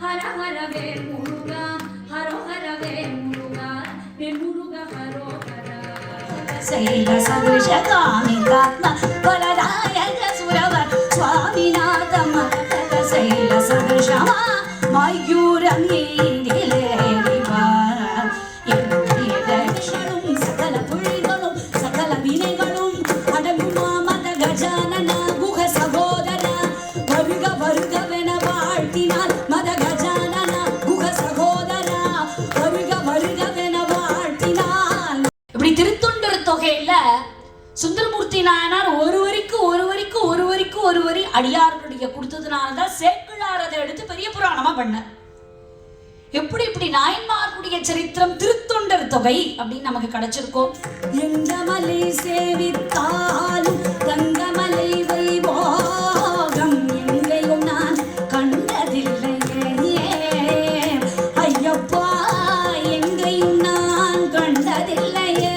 ஹர ஹர வேல் முருகா ஹரோ ஹர வேல் முருகா வேல் முருகா ஹரோ ஹரா சைல சதுஷகாமிதாத்ம பலதாயக சுரவர் சுவாமிநாத மகத சைல சதுஷமா மயூரம் ஏனிலே சுந்தரமூர்த்தி நாயனார் ஒரு வரி அடியார்களுடைய கொடுத்ததுனாலதான் சேக்கிழார் அதை எடுத்து பெரிய புராணமா பண்ணார். எப்படி இப்படி நாயன்மார்களுடைய சரித்திரம் திருத்தொண்டர் தொகை அப்படின்னு நமக்கு கிடைச்சிருக்கோம். எங்கமலை சேவித்தாலும் தங்கமலை வைபோகம் எங்கேயும் நான் கண்டதில்லையே ஐயப்பா எங்கேயும் நான் கண்டதில்லையே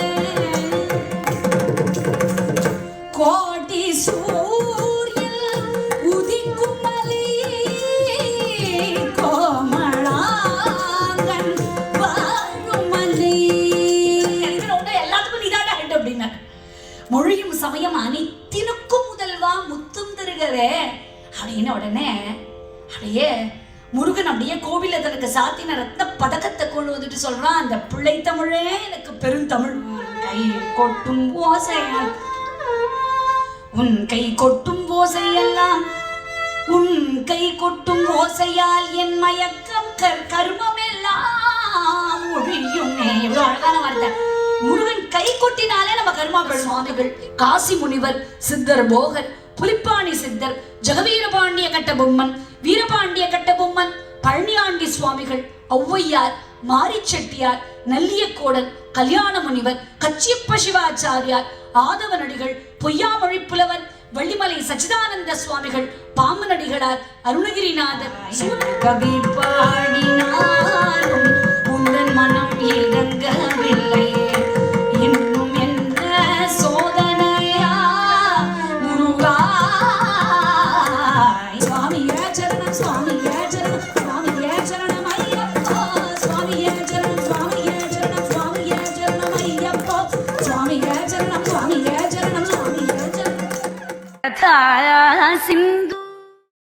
கோடி சூரியன் உதிக்கும் மலை கோமளாங்கன் வாழும் மலை எல்லாத்துக்கும் நீதாடா ஹெட் அப்படின்னா மொழியும் சமயம் அனைத்தினுக்கும் முதல்வா முத்தும் தருகவே அப்படின்னு உடனே அப்படியே முருகன் அப்படியே கோவில தனக்கு சாத்தின ரத்ன பதக்கத்தை கொண்டு வந்துட்டு சொல்றான், அந்த பிள்ளை தமிழே எனக்கு பெருந்தமிழ் கை கொட்டும் ஓசையால் உன் கை கொட்டும் ஓசையெல்லாம் உன் கை கொட்டும் ஓசையால் என் மயக்கம் கர்மம் எல்லாம் ஒழியும். எவ்வளவு அழகான வார்த்தை. முருகன் கை கொட்டினாலே நம்ம கர்மாக்கள். சுவாமிகள் காசி முனிவர், சித்தர் போகர், புலிப்பாணி சித்தர், ஜெகவீரபாண்டிய கட்டபொம்மன், வீரபாண்டிய கட்டபொம்மன், பழனியாண்டி சுவாமிகள், ஔவையார், மாரிச்செட்டியார், நல்லியக்கோடன், கல்யாண முனிவர், கச்சியப்ப சிவாச்சாரியார், ஆதவனடிகள், பொய்யாமொழி புலவர், வள்ளிமலை சச்சிதானந்த சுவாமிகள், பாமனடிகளார், அருணகிரிநாதர் கவி பாடினாலும் உந்தன் மனம் இறங்கவில்லை இன்னும் என்ற சோதனையா முருகா. சுவாமியே சரணம் சுவாமியே சரணம் சுவாமியே சரணம் ஐயப்பா சுவாமியே சரணம் சுவாமியே சரணம் சுவாமியே சரணம் ஐயப்பா சுவாமியே சரணம் சுவாமியே சரணம் சுவாமியே சரணம்.